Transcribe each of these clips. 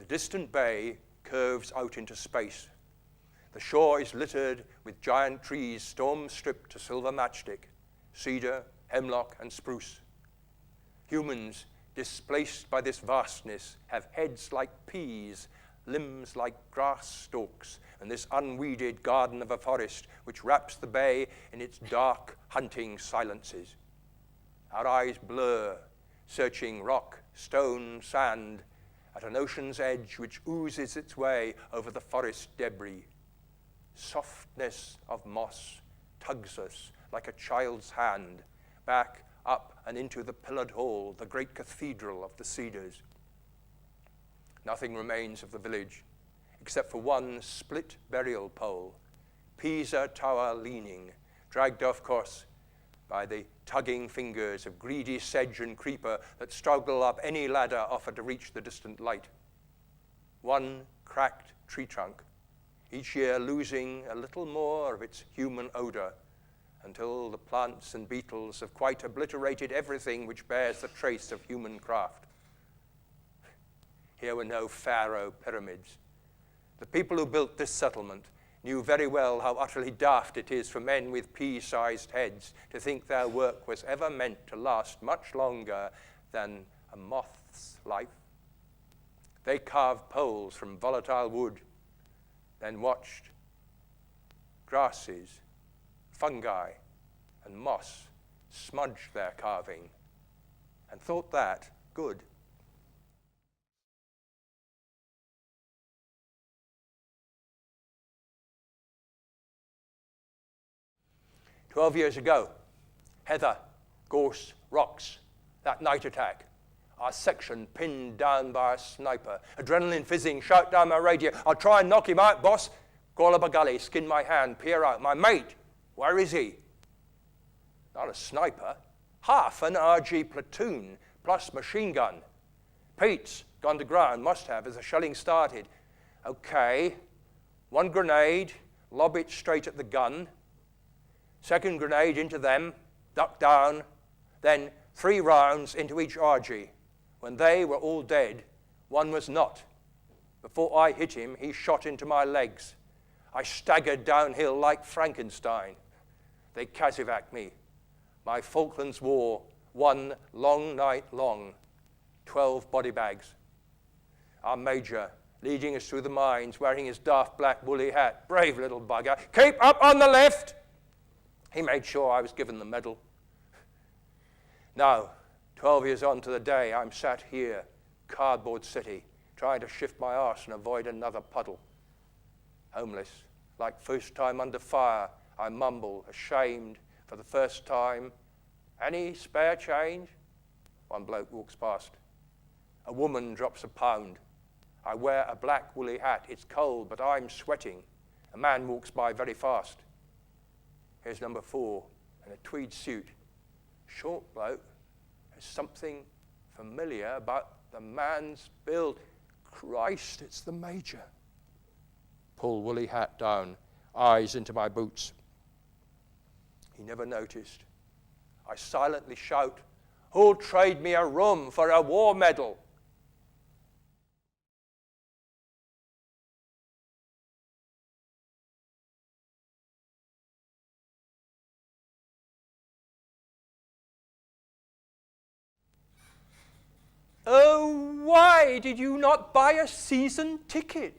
distant bay curves out into space. The shore is littered with giant trees storm-stripped to silver matchstick, cedar, hemlock, and spruce. Humans, displaced by this vastness, have heads like peas, limbs like grass stalks, and this unweeded garden of a forest which wraps the bay in its dark, hunting silences. Our eyes blur, searching rock, stone, sand, at an ocean's edge which oozes its way over the forest debris. Softness of moss tugs us like a child's hand, back, up, and into the pillared hall, the great cathedral of the cedars. Nothing remains of the village, except for one split burial pole, Pisa Tower leaning, dragged off course by the tugging fingers of greedy sedge and creeper that struggle up any ladder offered to reach the distant light. One cracked tree trunk, each year losing a little more of its human odor, until the plants and beetles have quite obliterated everything which bears the trace of human craft. Here were no pharaoh pyramids. The people who built this settlement knew very well how utterly daft it is for men with pea-sized heads to think their work was ever meant to last much longer than a moth's life. They carved poles from volatile wood, then watched grasses, fungi, and moss smudge their carving, and thought that good. "12 years ago, heather, gorse, rocks, that night attack. Our section pinned down by a sniper. Adrenaline fizzing, shout down my radio. I'll try and knock him out, boss. Call up a gully, skin my hand, peer out. My mate, where is he? Not a sniper. Half an RG platoon, plus machine gun. Pete's gone to ground, must have, as the shelling started. Okay, one grenade, lob it straight at the gun. Second grenade into them, duck down. Then 3 rounds into each RG. When they were all dead, one was not. Before I hit him, he shot into my legs. I staggered downhill like Frankenstein. They casevac'd me. My Falklands War, one long night long, 12 body bags. Our major, leading us through the mines, wearing his daft black woolly hat, brave little bugger. Keep up on the left! He made sure I was given the medal. Now, 12 years on to the day, I'm sat here, Cardboard City, trying to shift my arse and avoid another puddle. Homeless, like first time under fire, I mumble, ashamed, for the first time. Any spare change? One bloke walks past. A woman drops a £1. I wear a black woolly hat. It's cold, but I'm sweating. A man walks by very fast. Here's number 4 in a tweed suit. Short bloke. There's something familiar about the man's build. Christ, it's the major. Pull woolly hat down, eyes into my boots. He never noticed. I silently shout, who'll trade me a room for a war medal? Oh, why did you not buy a season ticket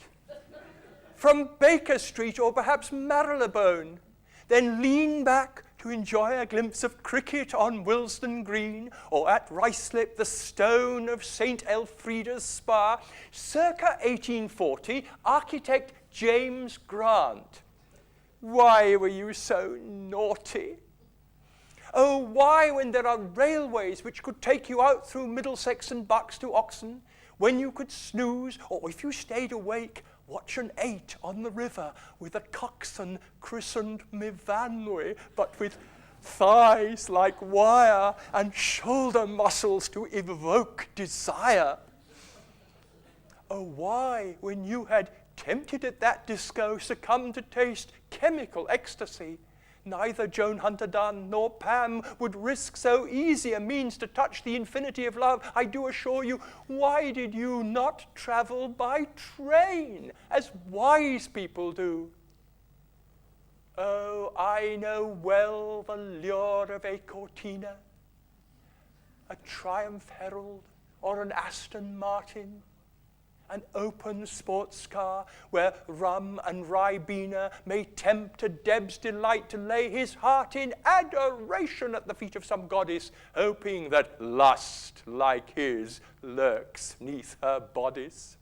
from Baker Street or perhaps Marylebone, then lean back to enjoy a glimpse of cricket on Willesden Green or at Ruislip, the stone of St. Elfrida's Spa, circa 1840, architect James Grant? Why were you so naughty? Oh, why, when there are railways which could take you out through Middlesex and Bucks to Oxon, when you could snooze, or if you stayed awake, watch an 8 on the river with a coxswain christened Mivanwe, but with thighs like wire and shoulder muscles to evoke desire? Oh, why, when you had tempted at that disco, succumbed to taste chemical ecstasy, Neither Joan Hunter Dunn nor Pam would risk so easy a means to touch the infinity of love. I do assure you, why did you not travel by train, as wise people do? Oh, I know well the lure of a Cortina, a Triumph Herald, or an Aston Martin, an open sports car where rum and Ribena may tempt to Deb's delight to lay his heart in adoration at the feet of some goddess, hoping that lust like his lurks neath her bodice.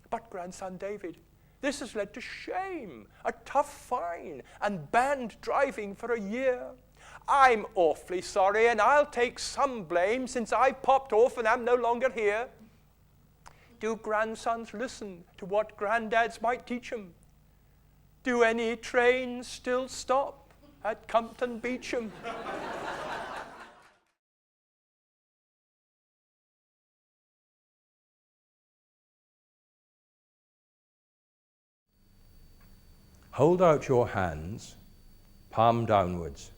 But grandson David, this has led to shame, a tough fine, and banned driving for a year. I'm awfully sorry, and I'll take some blame since I popped off and am no longer here. Do grandsons listen to what granddads might teach them? Do any trains still stop at Compton Beecham? Hold out your hands, palm downwards.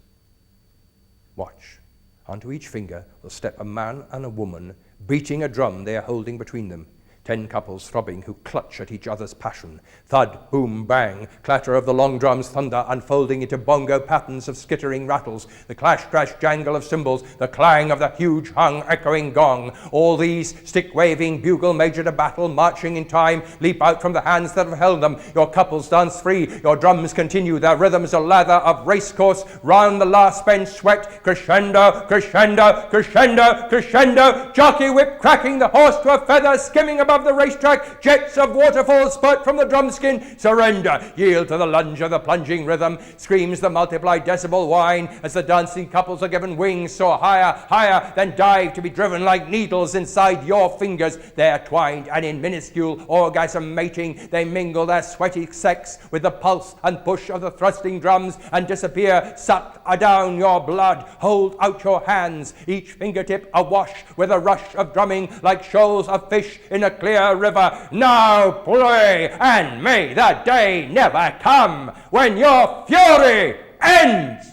Watch. Onto each finger will step a man and a woman, beating a drum they are holding between them. 10 couples throbbing who clutch at each other's passion. Thud, boom, bang, clatter of the long drum's thunder unfolding into bongo patterns of skittering rattles, the clash, crash, jangle of cymbals, the clang of the huge hung echoing gong. All these, stick-waving, bugle major to battle, marching in time, leap out from the hands that have held them. Your couples dance free, your drums continue, their rhythms a lather of racecourse, round the last spent sweat, crescendo, crescendo, crescendo, crescendo, jockey whip cracking, the horse to a feather skimming above the racetrack, jets of waterfalls spurt from the drumskin. Surrender, yield to the lunge of the plunging rhythm, screams the multiplied decibel whine as the dancing couples are given wings, soar higher, higher, then dive to be driven like needles inside your fingers. They're twined, and in minuscule orgasm mating, they mingle their sweaty sex with the pulse and push of the thrusting drums and disappear, sucked down your blood. Hold out your hands, each fingertip awash with a rush of drumming like shoals of fish in a clear river. Now play, and may the day never come when your fury ends.